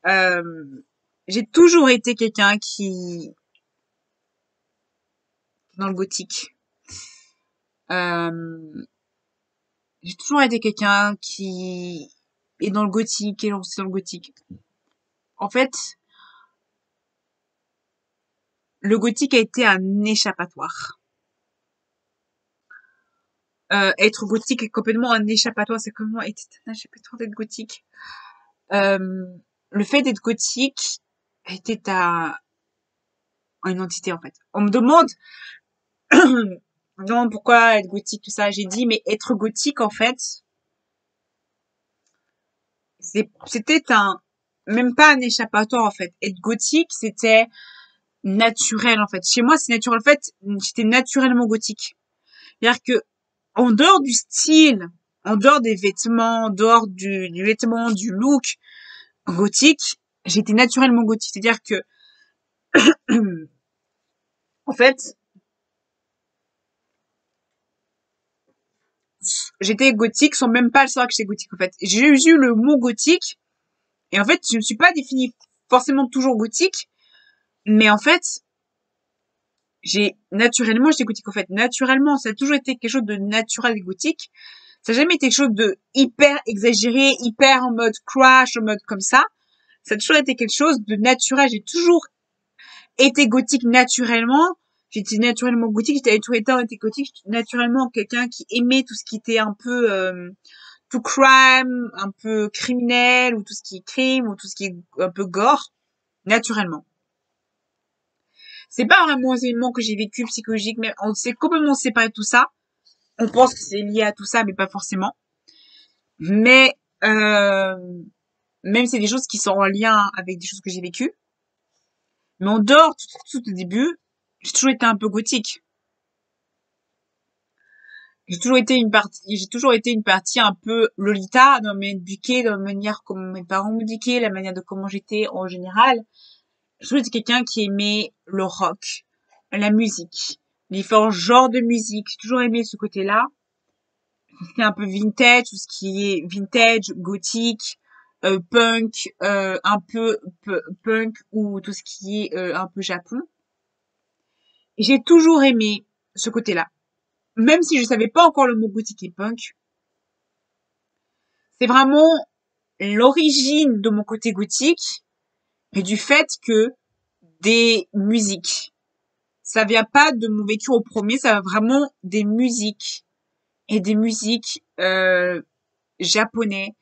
j'ai toujours été quelqu'un qui dans le gothique. Euh, j'ai toujours été quelqu'un qui est dans le gothique et lancé dans le gothique. En fait, le gothique a été un échappatoire. Être gothique est complètement un échappatoire. C'est comment être un échappatoire d'être gothique. Euh, le fait d'être gothique était une identité en fait. On me demande non pourquoi être gothique tout ça. J'ai dit mais être gothique en fait, c'était même pas un échappatoire en fait. Être gothique c'était naturel en fait. Chez moi c'est naturel. En fait j'étais naturellement gothique. C'est-à-dire que en dehors du style, en dehors des vêtements, en dehors du vêtement, du look gothique, j'étais naturellement gothique. C'est-à-dire que en fait j'étais gothique sans même pas le savoir que j'étais gothique en fait. J'ai eu le mot gothique et en fait je me suis pas définie forcément toujours gothique, mais en fait j'étais gothique en fait. Naturellement, ça a toujours été quelque chose de naturel et gothique. Ça n'a jamais été quelque chose de hyper exagéré, hyper en mode crash, en mode comme ça. Ça a toujours été quelque chose de naturel. J'ai toujours été gothique naturellement. J'étais naturellement gothique. J'étais toujours été gothique. J'étais naturellement quelqu'un qui aimait tout ce qui était un peu tout crime, un peu criminel, ou tout ce qui est crime, ou tout ce qui est un peu gore, naturellement. C'est pas vraiment un élément que j'ai vécu psychologique, mais on s'est complètement séparé de tout ça. On pense que c'est lié à tout ça, mais pas forcément. Mais même c'est des choses qui sont en lien avec des choses que j'ai vécues. Mais en dehors, tout au début, j'ai toujours été un peu gothique. J'ai toujours été une partie un peu Lolita dans mes éduquée, dans la manière comme mes parents m'éduquaient, la manière de comment j'étais en général. J'ai toujours été quelqu'un qui aimait le rock, la musique, les différents genres de musique. J'ai toujours aimé ce côté-là. C'est un peu vintage, tout ce qui est vintage, gothique, punk, un peu punk ou tout ce qui est un peu Japon. Et j'ai toujours aimé ce côté-là. Même si je savais pas encore le mot gothique et punk, c'est vraiment l'origine de mon côté gothique et du fait que des musiques. Ça vient pas de mon vécu au premier, ça vient vraiment des musiques et des musiques japonais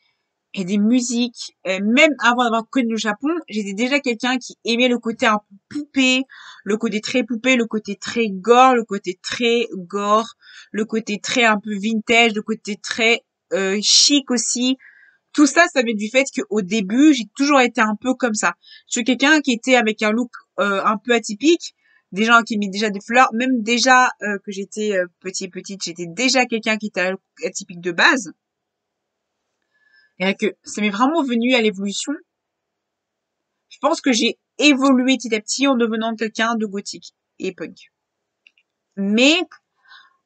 et des musiques, même avant d'avoir connu le Japon, j'étais déjà quelqu'un qui aimait le côté un peu poupée, le côté très poupée, le côté très gore, le côté très gore, le côté très un peu vintage, le côté très chic aussi. Tout ça, ça vient du fait qu'au début, j'ai toujours été un peu comme ça. Je suis quelqu'un qui était avec un look un peu atypique, des gens qui mis déjà des fleurs, même déjà que j'étais petite, j'étais déjà quelqu'un qui était atypique de base. Et que ça m'est vraiment venu à l'évolution. Je pense que j'ai évolué petit à petit en devenant quelqu'un de gothique et punk. Mais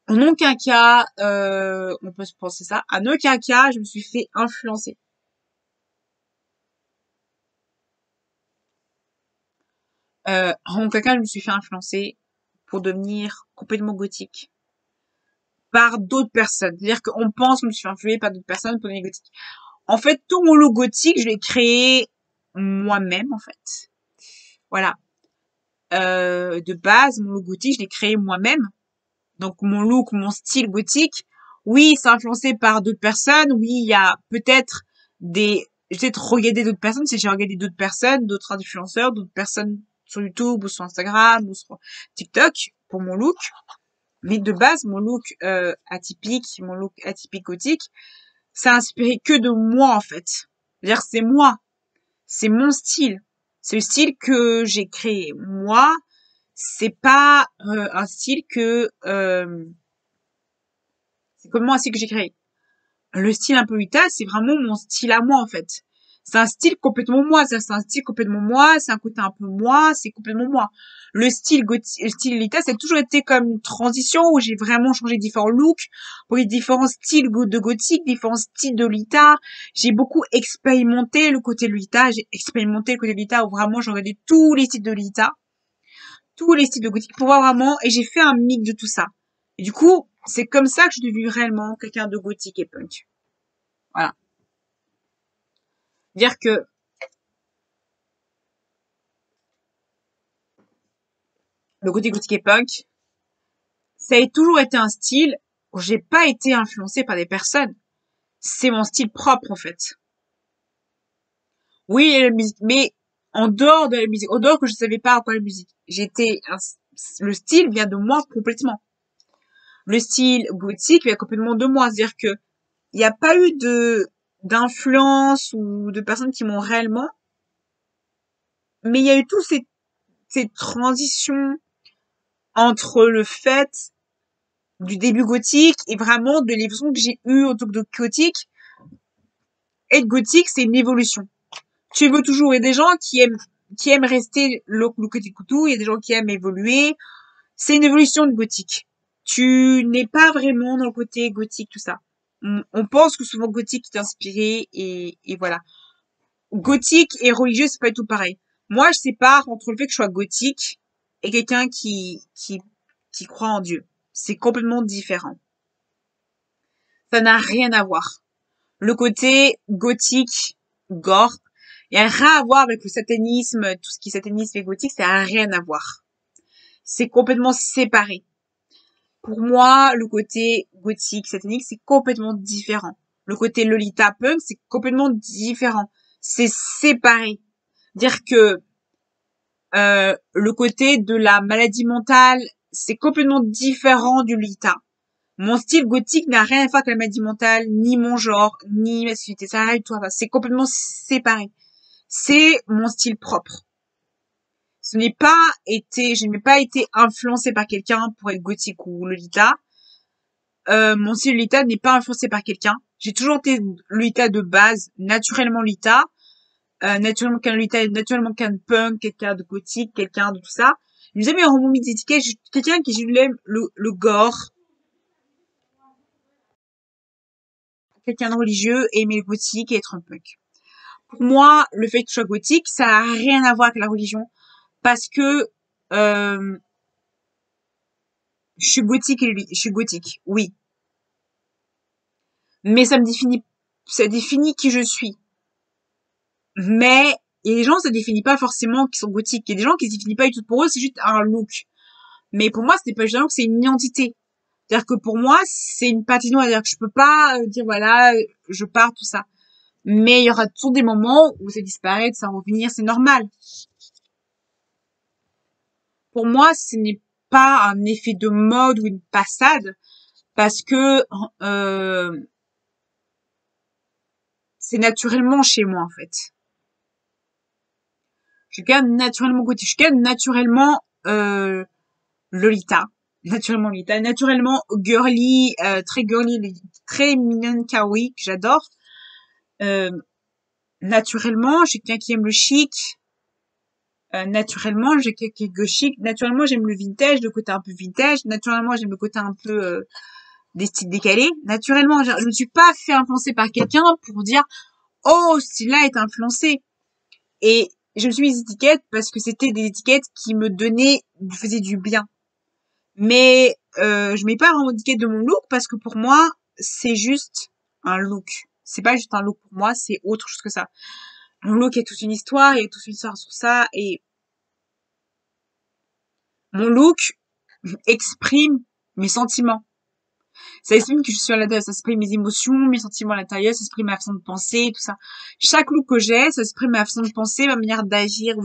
en aucun cas, on peut se penser ça, en aucun cas, je me suis fait influencer. En aucun cas, je me suis fait influencer pour devenir complètement gothique par d'autres personnes. C'est-à-dire qu'on pense que je me suis influée par d'autres personnes pour devenir gothique. En fait, tout mon look gothique, je l'ai créé moi-même, en fait. Voilà. De base, mon look gothique, je l'ai créé moi-même. Donc mon look, mon style gothique, oui, c'est influencé par d'autres personnes. Oui, il y a peut-être j'ai peut-être regardé d'autres personnes, si j'ai regardé d'autres personnes, d'autres influenceurs, d'autres personnes sur YouTube ou sur Instagram ou sur TikTok pour mon look. Mais de base, mon look atypique gothique, ça a inspiré que de moi en fait. C'est-à-dire c'est moi, c'est mon style, c'est le style que j'ai créé moi. C'est pas un style c'est comment un style que j'ai créé. Le style un peu Utah, c'est vraiment mon style à moi en fait. C'est un style complètement moi, c'est un style complètement moi, c'est un côté un peu moi, c'est complètement moi. Le style Lolita, ça a toujours été comme une transition où j'ai vraiment changé différents looks, pour les différents styles de gothique, différents styles de Lolita. J'ai beaucoup expérimenté le côté Lolita, j'ai expérimenté le côté Lolita où vraiment j'ai regardé tous les styles de Lolita, tous les styles de gothique pour voir vraiment, et j'ai fait un mix de tout ça. Et du coup, c'est comme ça que je suis devenue réellement quelqu'un de gothique et punk. Voilà. Dire que le côté gothique et punk, ça a toujours été un style où j'ai pas été influencée par des personnes. C'est mon style propre, en fait. Oui, il y a la musique, mais en dehors de la musique, en dehors que je savais pas quoi la musique, le style vient de moi complètement. Le style gothique vient complètement de moi. C'est-à-dire que il n'y a pas eu d'influence ou de personnes qui m'ont réellement, mais il y a eu tous ces transitions entre le fait du début gothique et vraiment de l'évolution que j'ai eue autour de gothique. Être gothique, c'est une évolution. Tu évolues toujours. Il y a des gens qui aiment rester le côté couteau. Il y a des gens qui aiment évoluer. C'est une évolution de gothique. Tu n'es pas vraiment dans le côté gothique, tout ça. On pense que souvent gothique est inspiré et voilà. Gothique et religieux, c'est pas du tout pareil. Moi, je sépare entre le fait que je sois gothique et quelqu'un qui croit en Dieu. C'est complètement différent. Ça n'a rien à voir. Le côté gothique, gore, il y a rien à voir avec le satanisme, tout ce qui est satanisme et gothique, ça n'a rien à voir. C'est complètement séparé. Pour moi, le côté gothique, satanique, c'est complètement différent. Le côté Lolita punk, c'est complètement différent. C'est séparé. Dire que le côté de la maladie mentale, c'est complètement différent du Lolita. Mon style gothique n'a rien à voir avec la maladie mentale, ni mon genre, ni ma sexualité. Ça n'a rien du tout à voir. C'est complètement séparé. C'est mon style propre. Je n'ai pas été influencée par quelqu'un pour être gothique ou Lolita. Mon style Lolita n'est pas influencé par quelqu'un. J'ai toujours été Lolita de base, naturellement Lolita. Naturellement qu'un Lolita, naturellement qu'un punk, quelqu'un de gothique, quelqu'un de tout ça. Je n'ai jamais vraiment mis d'étiquette. Je suis quelqu'un qui l'aime le gore, quelqu'un de religieux, aimer le gothique et être un punk. Pour moi, le fait que je sois gothique, ça n'a rien à voir avec la religion. Parce que je suis gothique je suis gothique, oui. Mais ça définit qui je suis. Mais il y a des gens, ça définit pas forcément qui sont gothiques. Il y a des gens qui se définissent pas du tout. Pour eux, c'est juste un look. Mais pour moi, ce n'est pas juste un look, c'est une identité. C'est-à-dire que pour moi, c'est une patinoire. C'est-à-dire que je peux pas dire voilà, je pars, tout ça. Mais il y aura toujours des moments où ça disparaît, ça revenir, c'est normal. Pour moi, ce n'est pas un effet de mode ou une passade, parce que c'est naturellement chez moi, en fait. Je suis quand même naturellement gothique. Je suis quand même naturellement Lolita. Naturellement Lolita. Naturellement girly, très mignonne, kawaii, que j'adore. Euh, naturellement, je suis quelqu'un qui aime le chic. Naturellement, j'ai quelques chic. Naturellement, j'aime le vintage, le côté un peu vintage. Naturellement, j'aime le côté un peu des styles décalés. Naturellement, je ne suis pas fait influencer par quelqu'un pour dire oh, ce style-là est influencé. Et je me suis mis des étiquettes parce que c'était des étiquettes qui me faisaient du bien. Mais je mets pas vraiment d'étiquette de mon look parce que pour moi, c'est juste un look. C'est pas juste un look pour moi, c'est autre chose que ça. Mon look a toute une histoire, il y a toute une histoire sur ça et mon look exprime mes sentiments. Ça exprime que je suis à l'intérieur, ça exprime mes émotions, mes sentiments à l'intérieur, ça exprime ma façon de penser, tout ça. Chaque look que j'ai, ça exprime ma façon de penser, ma manière d'agir,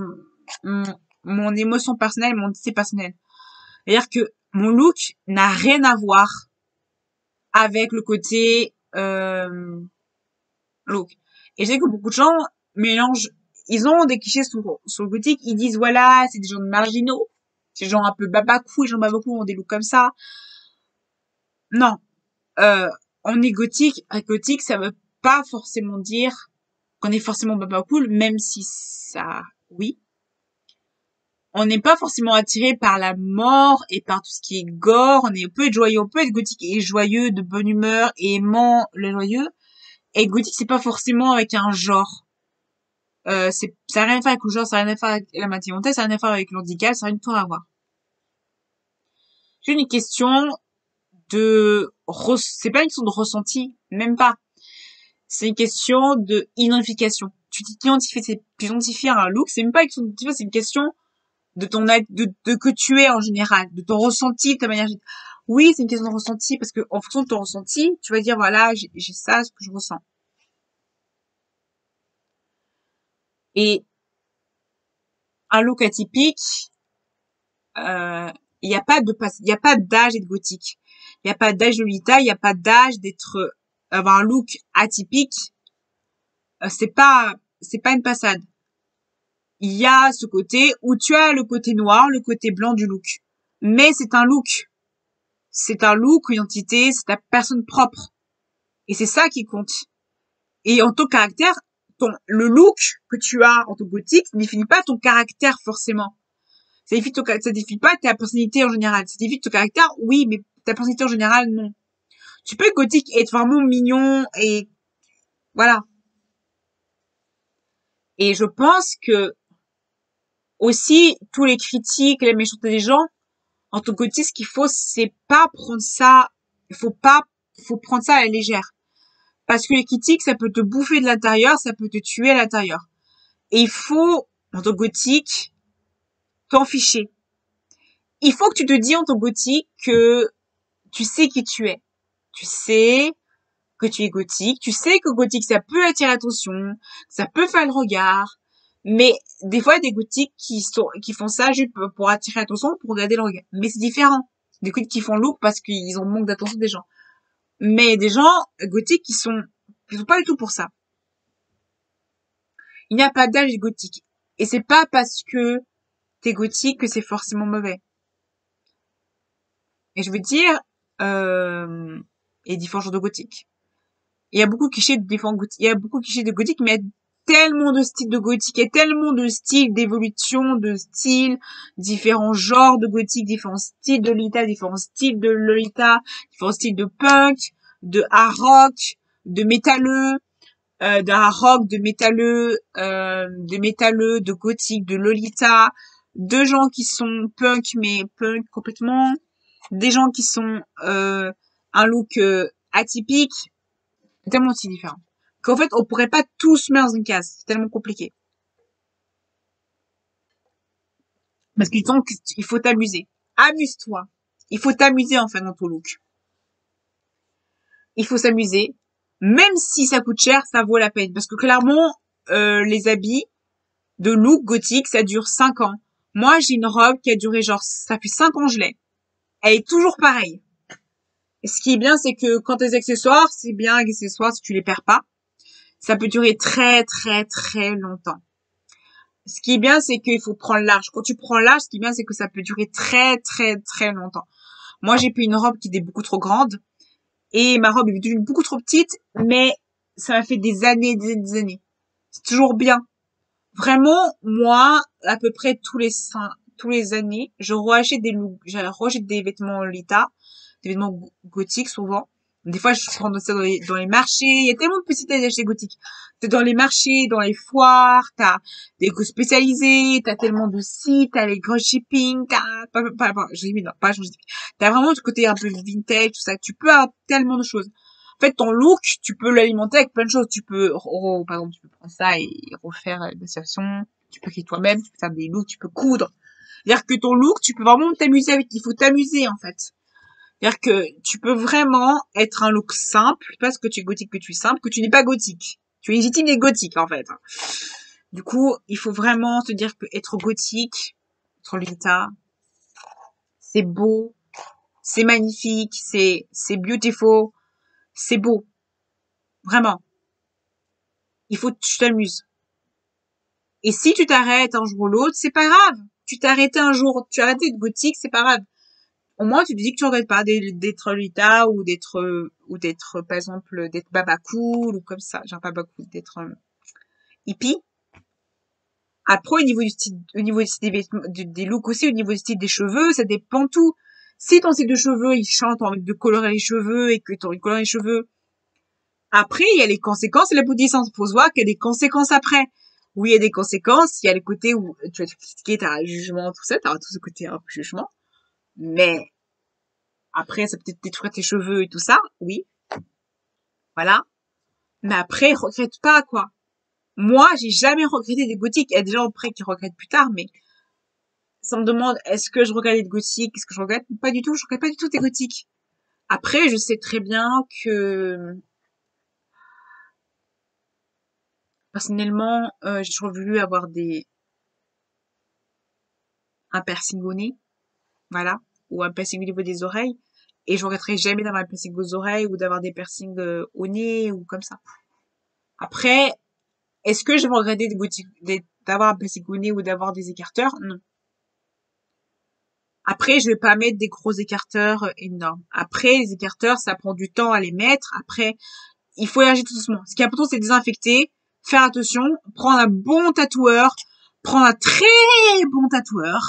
mon émotion personnelle, mon identité personnelle. C'est-à-dire que mon look n'a rien à voir avec le côté look. Et je sais que beaucoup de gens mélangent, ils ont des clichés sur le gothique, ils disent voilà, c'est des gens marginaux, c'est des gens un peu babacou, les gens babacou ont des looks comme ça. Non, on est gothique. Gothique, ça veut pas forcément dire qu'on est forcément baba cool, même si ça, oui. On n'est pas forcément attiré par la mort et par tout ce qui est gore. On peut être joyeux, on peut être gothique et joyeux, de bonne humeur et aimant le joyeux. Et gothique, c'est pas forcément avec un genre. Ça n'a rien à faire avec le genre, ça n'a rien à faire avec la maternité, ça n'a rien à faire avec l'handicap, ça n'a rien du tout à voir. C'est une question c'est pas une question de ressenti, même pas. C'est une question de identification. Tu t'identifies à un look, c'est même pas une question de, c'est une question de de que tu es en général, de ton ressenti, de ta manière. Oui, c'est une question de ressenti parce que en fonction de ton ressenti, tu vas dire voilà, j'ai ça, ce que je ressens. Et un look atypique, il y a pas d'âge d'être gothique. Il y a pas d'âge de Lolita, il y a pas d'âge avoir un look atypique. C'est pas une passade. Il y a ce côté où tu as le côté noir, le côté blanc du look. Mais c'est un look. C'est un look, une identité, c'est ta personne propre. Et c'est ça qui compte. Et en ton caractère, le look que tu as en ton gothique ne définit pas ton caractère forcément. Ça définit pas ta personnalité en général. Ça définit ton caractère, oui, mais ta personnalité en général, non. Tu peux être gothique et être vraiment mignon et voilà. Et je pense que aussi, tous les critiques, les méchancetés des gens, en tant que gothique, ce qu'il faut, c'est pas prendre ça, faut prendre ça à la légère. Parce que les critiques, ça peut te bouffer de l'intérieur, ça peut te tuer à l'intérieur. Et il faut, en tant que gothique, t'en ficher. Il faut que tu te dis en tant que gothique que tu sais qui tu es. Tu sais que tu es gothique, tu sais que gothique, ça peut attirer l'attention, ça peut faire le regard, mais des fois, il y a des gothiques qui font ça juste pour attirer l'attention, pour regarder le regard. Mais c'est différent. Des gothiques qui font look parce qu'ils ont manque d'attention des gens. Mais des gens gothiques qui sont pas du tout pour ça. Il n'y a pas d'âge gothique. Et c'est pas parce que t'es gothique que c'est forcément mauvais. Et je veux dire, il y a différents genres de gothique. Il y a beaucoup de clichés de différents gothiques. Il y a beaucoup de clichés de gothique, mais il y a tellement de styles de gothique, il y a tellement de styles d'évolution, de styles, différents genres de gothique, différents styles de Lolita, différents styles de Lolita, différents styles de punk, de hard rock, de métalleux, de hard rock, de métalleux, de gothique, de Lolita, de gens qui sont punk, mais punk complètement, des gens qui sont un look atypique, tellement aussi différent. Qu'en fait, on pourrait pas tous mettre dans une case. C'est tellement compliqué. Parce qu'il faut t'amuser. Amuse-toi. Il faut t'amuser, en fait, dans ton look. Il faut s'amuser. Même si ça coûte cher, ça vaut la peine. Parce que clairement, les habits de look gothique, ça dure 5 ans. Moi, j'ai une robe qui a duré ça fait 5 ans, je l'ai. Elle est toujours pareille. Et ce qui est bien, c'est que quand tes accessoires, c'est bien les accessoires si tu les perds pas. Ça peut durer très, très, très longtemps. Ce qui est bien, c'est qu'il faut prendre large. Quand tu prends large, ce qui est bien, c'est que ça peut durer très, très, très longtemps. Moi, j'ai pris une robe qui était beaucoup trop grande. Et ma robe est devenue beaucoup trop petite. Mais ça m'a fait des années, des années. C'est toujours bien. Vraiment, moi, à peu près tous les années, je rachète des vêtements Lolita, des vêtements gothiques souvent. Des fois, je prends ça dans les marchés. Il y a tellement de possibilités d'acheter gothique. T'es dans les marchés, dans les foires, t'as des goûts spécialisés, t'as tellement de sites, t'as les gros shipping, t'as vraiment ce côté un peu vintage, tout ça. Tu peux avoir tellement de choses. En fait, ton look, tu peux l'alimenter avec plein de choses. Par exemple, tu peux prendre ça et refaire des versions. Tu peux créer toi-même, tu peux faire des looks, tu peux coudre. C'est-à-dire que ton look, tu peux vraiment t'amuser avec. Il faut t'amuser, en fait. C'est-à-dire que tu peux vraiment être un look simple, parce que tu es gothique, que tu es simple, que tu n'es pas gothique. Tu es légitime et gothique, en fait. Du coup, il faut vraiment se dire que être gothique, être Lolita, c'est beau, c'est magnifique, c'est beautiful, c'est beau. Vraiment. Il faut que tu t'amuses. Et si tu t'arrêtes un jour ou l'autre, c'est pas grave. Tu t'es arrêté un jour, tu as arrêté de gothique, c'est pas grave. Au moins, tu te dis que tu regrettes pas d'être Lolita ou d'être, par exemple, d'être Baba Cool ou comme ça. Genre Baba Cool, d'être, hippie. Après, au niveau du style, au niveau du style des vêtements, des looks aussi, au niveau du style des cheveux, ça dépend tout. Si ton style de cheveux, il chante, t'as envie de colorer les cheveux et que t'as envie de colorer les cheveux. Après, il y a les conséquences et la puissance. Faut se voir qu'il y a des conséquences après. Oui, il y a des conséquences. Il y a le côté où tu vas te critiquer, t'as un jugement, tout ça, t'auras tout ce côté un peu jugement. Mais après, ça peut être détruire tes cheveux et tout ça. Oui. Voilà. Mais après, regrette pas, quoi. Moi, j'ai jamais regretté des gothiques. Il y a des gens après qui regrettent plus tard, mais ça me demande, est-ce que je regrette des gothiques? Est-ce que je regrette? Pas du tout. Je regrette pas du tout des gothiques. Après, je sais très bien que, personnellement, j'ai toujours voulu avoir un piercing au nez. Voilà. Ou un piercing au niveau des oreilles. Et je regretterai jamais d'avoir un piercing aux oreilles ou d'avoir des piercings au nez ou comme ça. Après, est-ce que je vais regretter d'avoir un piercing au nez ou d'avoir des écarteurs? Non. Après, je vais pas mettre des gros écarteurs énormes. Après, les écarteurs, ça prend du temps à les mettre. Après, il faut élargir tout doucement. Ce qui est important, c'est désinfecter, faire attention, prendre un bon tatoueur, prendre un très bon tatoueur,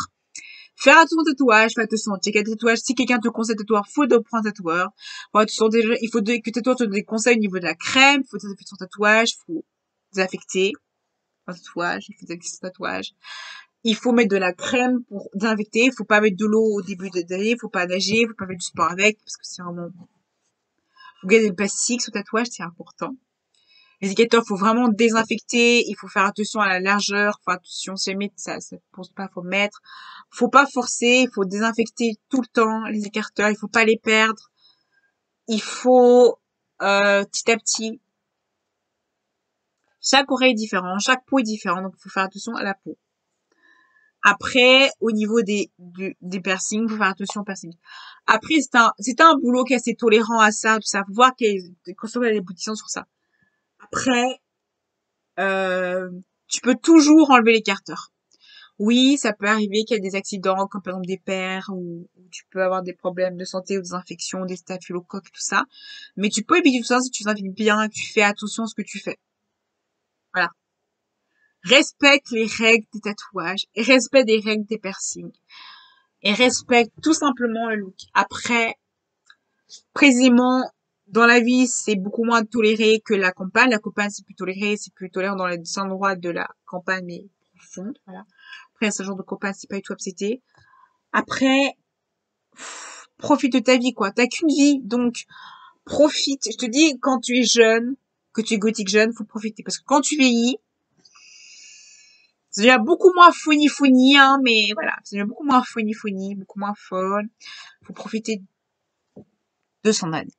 faire attention au tatouage, faire attention, checker le tatouage. Si quelqu'un te conseille un tatoueur, faut de prendre un tatoueur. Bon, déjà, il faut que le tatoueur te donne des conseils au niveau de la crème, faut désinfecter son tatouage, faut désinfecter son tatouage, il faut désinfecter son tatouage. Il faut mettre de la crème pour désinfecter, faut pas mettre de l'eau au début de l'année, faut pas nager, faut pas mettre du sport avec, parce que c'est vraiment, faut garder le plastique, son tatouage, c'est important. Les éducateurs, faut vraiment désinfecter, il faut faire attention à la largeur, faut attention, si jamais ça pose pas, faut mettre. Faut pas forcer, il faut désinfecter tout le temps les écarteurs, il faut pas les perdre. Il faut, petit à petit. Chaque oreille est différent, chaque peau est différente, donc il faut faire attention à la peau. Après, au niveau des piercings, faut faire attention aux piercings. Après, c'est un boulot qui est assez tolérant à ça, tout ça. Faut voir qu'il y a des consommateurs et des boutiquiers sur ça. Après, euh, tu peux toujours enlever l'écarteur. Oui, ça peut arriver qu'il y ait des accidents, comme par exemple des pertes, ou tu peux avoir des problèmes de santé ou des infections, des staphylocoques, tout ça. Mais tu peux éviter tout ça si tu t'infectes bien, que tu fais attention à ce que tu fais. Voilà. Respecte les règles des tatouages, et respecte les règles des piercings. Et respecte tout simplement le look. Après, précisément, dans la vie, c'est beaucoup moins toléré que la campagne. La campagne, c'est plus toléré dans les endroits de la campagne, mais profonde, voilà. Après, ce genre de campagne, c'est pas du tout accepté. Après, profite de ta vie, quoi. T'as qu'une vie, donc profite. Je te dis, quand tu es jeune, que tu es gothique jeune, faut profiter. Parce que quand tu vieillis, ça devient beaucoup moins founi, hein, mais voilà. Ça devient beaucoup moins founi, beaucoup moins folle. Faut profiter de son année.